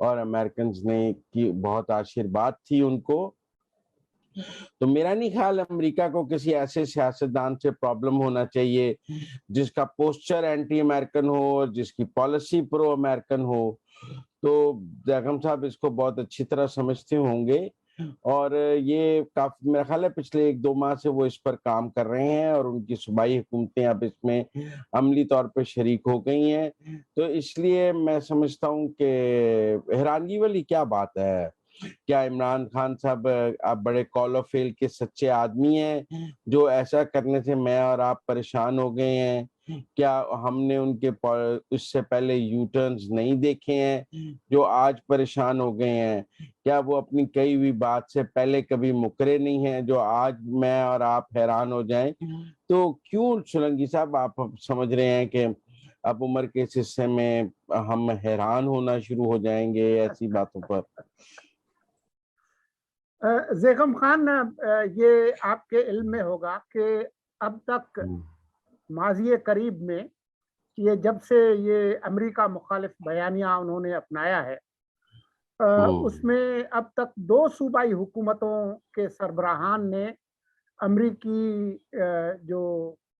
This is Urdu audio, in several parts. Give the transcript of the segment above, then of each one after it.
اور امریکنز نے کی بہت آشیرواد تھی ان کو. تو میرا نہیں خیال امریکہ کو کسی ایسے سیاستدان سے پرابلم ہونا چاہیے جس کا پوسچر اینٹی امریکن ہو اور جس کی پالیسی پرو امریکن ہو. تو بیگم صاحب اس کو بہت اچھی طرح سمجھتے ہوں گے اور یہ کافی میرا خیال ہے پچھلے 1-2 ماہ سے وہ اس پر کام کر رہے ہیں اور ان کی صوبائی حکومتیں اب اس میں عملی طور پہ شریک ہو گئی ہیں. تو اس لیے میں سمجھتا ہوں کہ حیرانگی والی کیا بات ہے. کیا عمران خان صاحب آپ بڑے کال آف فیل کے سچے آدمی ہیں جو ایسا کرنے سے میں اور آپ پریشان ہو گئے ہیں؟ کیا ہم نے ان کے اس سے پہلے یو ٹرنز نہیں دیکھے ہیں جو آج پریشان ہو گئے ہیں؟ کیا وہ اپنی کئی ہوئی بات سے پہلے کبھی مکرے نہیں ہیں جو آج میں اور آپ حیران ہو جائیں؟ تو کیوں سولنگی صاحب آپ سمجھ رہے ہیں کہ اب عمر کے اس حصے میں ہم حیران ہونا شروع ہو جائیں گے ایسی باتوں پر؟ زیغم خان، یہ آپ کے علم میں ہوگا کہ اب تک ماضی قریب میں یہ جب سے یہ امریکہ مخالف بیانیہ انہوں نے اپنایا ہے اس میں اب تک 2 صوبائی حکومتوں کے سربراہان نے امریکی جو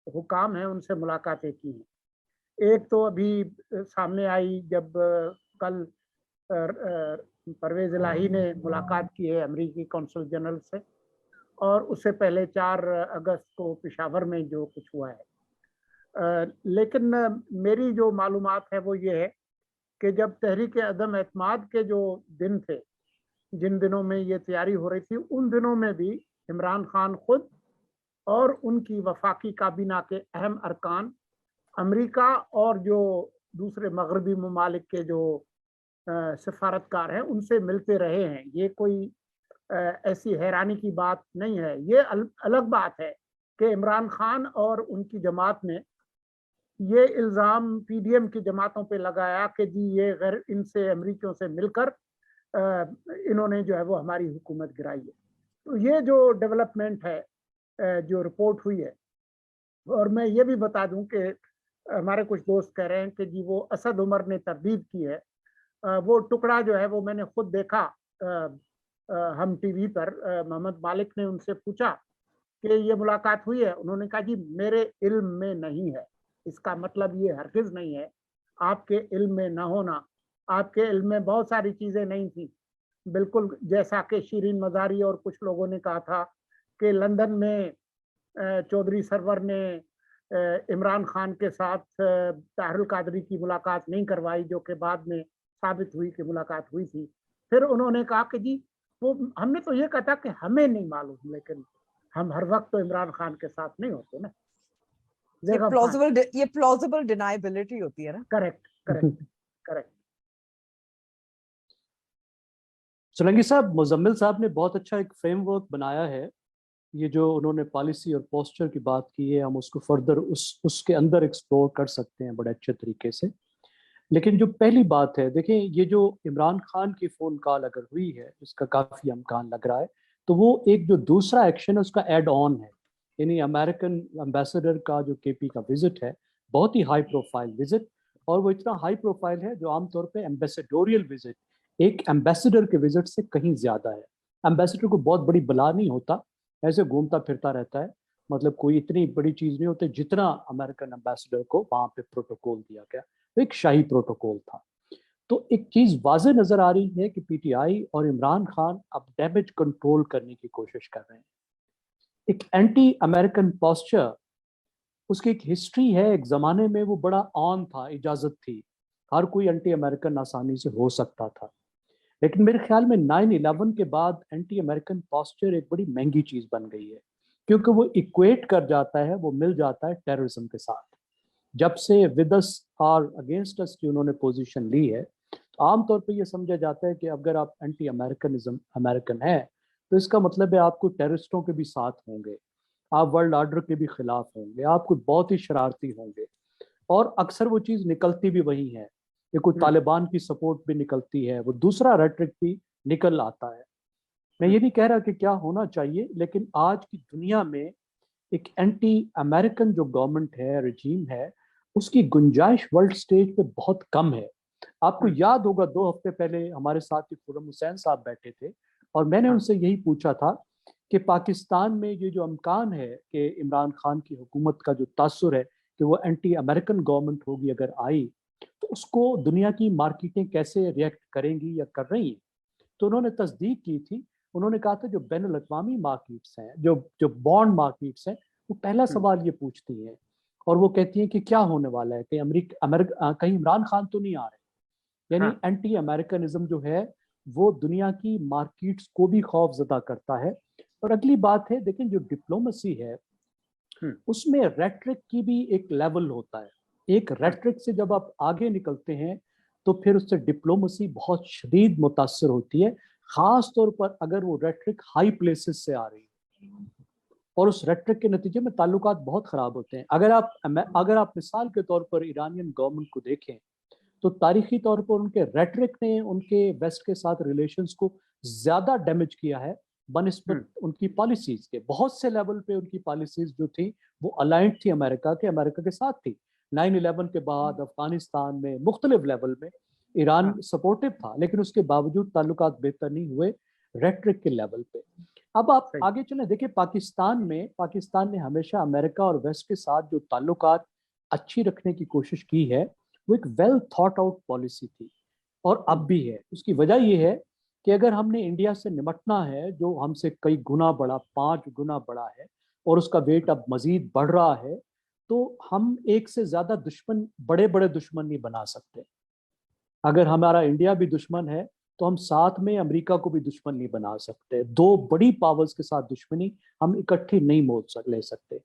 حکام ہیں ان سے ملاقاتیں کی ہیں. ایک تو ابھی سامنے آئی جب کل پرویز الہی نے ملاقات کی ہے امریکی کونسل جنرل سے، اور اس سے پہلے 4 اگست کو پشاور میں جو کچھ ہوا ہے. لیکن میری جو معلومات ہے وہ یہ ہے کہ جب تحریک عدم اعتماد کے جو دن تھے، جن دنوں میں یہ تیاری ہو رہی تھی، ان دنوں میں بھی عمران خان خود اور ان کی وفاقی کابینہ کے اہم ارکان امریکہ اور جو دوسرے مغربی ممالک کے جو سفارتکار ہیں ان سے ملتے رہے ہیں. یہ کوئی ایسی حیرانی کی بات نہیں ہے. یہ الگ بات ہے کہ عمران خان اور ان کی جماعت نے یہ الزام پی ڈی ایم کی جماعتوں پہ لگایا کہ جی یہ غیر ان سے امریکیوں سے مل کر انہوں نے جو ہے وہ ہماری حکومت گرائی ہے. تو یہ جو ڈیولپمنٹ ہے جو رپورٹ ہوئی ہے، اور میں یہ بھی بتا دوں کہ ہمارے کچھ دوست کہہ رہے ہیں کہ جی وہ اسد عمر نے تردید کی ہے. وہ ٹکڑا جو ہے وہ میں نے خود دیکھا ہم ٹی وی پر. محمد مالک نے ان سے پوچھا کہ یہ ملاقات ہوئی ہے، انہوں نے کہا جی میرے علم میں نہیں ہے. اس کا مطلب یہ ہرگز نہیں ہے آپ کے علم میں نہ ہونا. آپ کے علم میں بہت ساری چیزیں نہیں تھیں، بالکل جیسا کہ شیرین مزاری اور کچھ لوگوں نے کہا تھا کہ لندن میں چودھری سرور نے عمران خان کے ساتھ طاہر القادری کی ملاقات نہیں کروائی، جو کہ بعد میں ثابت ہوئی کہ ملاقات ہوئی تھی. پھر انہوں نے کہا کہ جی وہ ہم نے تو یہ کہا تھا کہ ہمیں نہیں معلوم، لیکن ہم ہر وقت تو عمران خان کے ساتھ نہیں ہوتے نا. یہ پلازیبل ڈینائبلٹی ہوتی ہے نا. Correct correct correct. سولنگی صاحب، مزمل صاحب نے بہت اچھا ایک فریم ورک بنایا ہے. یہ جو انہوں نے پالیسی اور پوسچر کی بات کی ہے، ہم اس کو فردر اس کے اندر ایکسپلور کر سکتے ہیں بڑے اچھے طریقے سے. لیکن جو پہلی بات ہے، دیکھیں یہ جو عمران خان کی فون کال اگر ہوئی ہے جس کا کافی امکان لگ رہا ہے، تو وہ ایک جو دوسرا ایکشن ہے اس کا ایڈ آن ہے. یعنی امریکن امبیسڈر کا جو کے پی کا وزٹ ہے، بہت ہی ہائی پروفائل وزٹ، اور وہ اتنا ہائی پروفائل ہے جو عام طور پہ ایمبیسیڈوریل وزٹ ایک ایمبیسڈر کے وزٹ سے کہیں زیادہ ہے. ایمبیسڈر کو بہت بڑی بلا نہیں ہوتا، ایسے گھومتا پھرتا رہتا ہے، مطلب کوئی اتنی بڑی چیز نہیں ہوتی جتنا امریکن ایمبیسڈر کو وہاں پہ پروٹوکول دیا گیا. ایک شاہی پروٹوکول تھا. تو ایک چیز واضح نظر آ رہی ہے کہ پی ٹی آئی اور عمران خان اب ڈیمیج کنٹرول کرنے کی کوشش کر رہے ہیں. ایک اینٹی امریکن پوسچر، اس کی ایک ہسٹری ہے. ایک زمانے میں وہ بڑا آن تھا، اجازت تھی، ہر کوئی اینٹی امریکن آسانی سے ہو سکتا تھا. لیکن میرے خیال میں 9/11 کے بعد اینٹی امریکن پوسچر ایک بڑی مہنگی چیز بن گئی ہے، کیونکہ وہ ایکویٹ کر جاتا ہے، وہ مل جاتا ہے ٹیررزم کے ساتھ. جب سے ود اس اور اگینسٹ اس کی انہوں نے پوزیشن لی ہے، تو عام طور پہ یہ سمجھا جاتا ہے کہ اگر آپ اینٹی امریکن ہیں تو اس کا مطلب ہے آپ کو ٹیررسٹوں کے بھی ساتھ ہوں گے، آپ ورلڈ آرڈر کے بھی خلاف ہوں گے، آپ کو بہت ہی شرارتی ہوں گے. اور اکثر وہ چیز نکلتی بھی وہی ہے. یہ کوئی طالبان کی سپورٹ بھی نکلتی ہے، وہ دوسرا ریٹرک بھی نکل آتا ہے. میں یہ نہیں کہہ رہا کہ کیا ہونا چاہیے، لیکن آج کی دنیا میں ایک اینٹی امریکن جو گورنمنٹ ہے، رجیم ہے، اس کی گنجائش ورلڈ سٹیج پہ بہت کم ہے. آپ کو یاد ہوگا 2 ہفتے پہلے ہمارے ساتھ خرم حسین صاحب بیٹھے تھے اور میں نے ان سے یہی پوچھا تھا کہ پاکستان میں یہ جو امکان ہے کہ عمران خان کی حکومت کا جو تاثر ہے کہ وہ اینٹی امریکن گورنمنٹ ہوگی اگر آئی تو اس کو دنیا کی مارکیٹیں کیسے ریئیکٹ کریں گی یا کر رہی ہیں. تو انہوں نے تصدیق کی تھی. انہوں نے کہا تھا جو بین الاقوامی مارکیٹس ہیں جو بانڈ مارکیٹس ہیں وہ پہلا سوال یہ پوچھتی ہیں اور وہ کہتی ہیں کہ کیا ہونے والا ہے, کہ کہیں عمران خان تو نہیں آ رہے. یعنی اینٹی امریکنزم جو ہے وہ دنیا کی مارکیٹس کو بھی خوف زدہ کرتا ہے. اور اگلی بات ہے دیکھیں جو ڈپلومیسی ہے اس میں ریٹرک کی بھی ایک لیول ہوتا ہے. ایک ریٹرک سے جب آپ آگے نکلتے ہیں تو پھر اس سے ڈپلومیسی بہت شدید متاثر ہوتی ہے, خاص طور پر اگر وہ ریٹرک ہائی پلیسز سے آ رہی ہے اور اس ریٹرک کے نتیجے میں تعلقات بہت خراب ہوتے ہیں. اگر آپ مثال کے طور پر ایرانین گورنمنٹ کو دیکھیں تو تاریخی طور پر ان کے ریٹرک نے ان کے ویسٹ کے ساتھ ریلیشنز کو زیادہ ڈیمیج کیا ہے بنسبت ان کی پالیسیز کے. بہت سے لیول پہ ان کی پالیسیز جو تھی وہ الائنڈ تھی امریکہ کے ساتھ تھی. 9/11 کے بعد افغانستان میں مختلف لیول میں ایران سپورٹو تھا, لیکن اس کے باوجود تعلقات بہتر نہیں ہوئے ریٹرک کے لیول پہ. اب آپ آگے چلیں, دیکھیں پاکستان نے ہمیشہ امریکہ اور ویسٹ کے ساتھ جو تعلقات اچھی رکھنے کی کوشش کی ہے وہ ایک ویل تھاٹ آؤٹ پالیسی تھی اور اب بھی ہے. اس کی وجہ یہ ہے کہ اگر ہم نے انڈیا سے نمٹنا ہے جو ہم سے کئی گنا بڑا 5 گنا بڑا ہے اور اس کا ویٹ اب مزید بڑھ رہا ہے, تو ہم ایک سے زیادہ بڑے دشمن نہیں بنا سکتے. اگر ہمارا انڈیا بھی دشمن ہے تو ہم ساتھ میں امریکہ کو بھی دشمن نہیں بنا سکتے. 2 بڑی پاورز کے ساتھ دشمنی ہم اکٹھی نہیں لے سکتے.